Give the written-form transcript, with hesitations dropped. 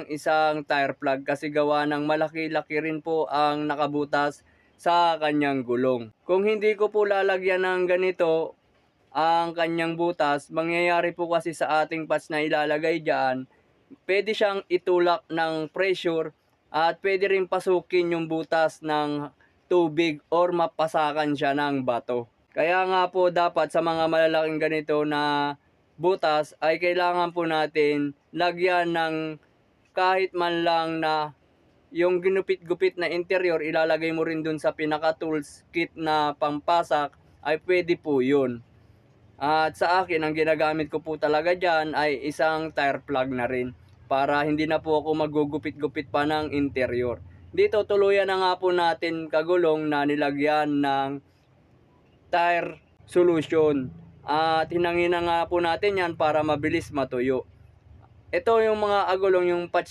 isang tire plug kasi gawa ng malaki-laki rin po ang nakabutas sa kanyang gulong. Kung hindi ko po lalagyan ng ganito ang kanyang butas, mangyayari po kasi sa ating patch na ilalagay dyan, pwede siyang itulak ng pressure at pwede rin pasukin yung butas ng tubig or mapasakan siya ng bato. Kaya nga po dapat sa mga malalaking ganito na butas ay kailangan po natin lagyan ng kahit man lang na yung ginupit-gupit na interior, ilalagay mo rin dun sa pinaka tools kit na pampasak ay pwede po yun. At sa akin, ang ginagamit ko po talaga dyan ay isang tire plug na rin para hindi na po ako magugupit-gupit pa ng interior. Dito tuluyan na nga po natin kagulong na nilagyan ng tire solution. At hinangin na nga po natin yan para mabilis matuyo. Ito yung mga agulong, yung patch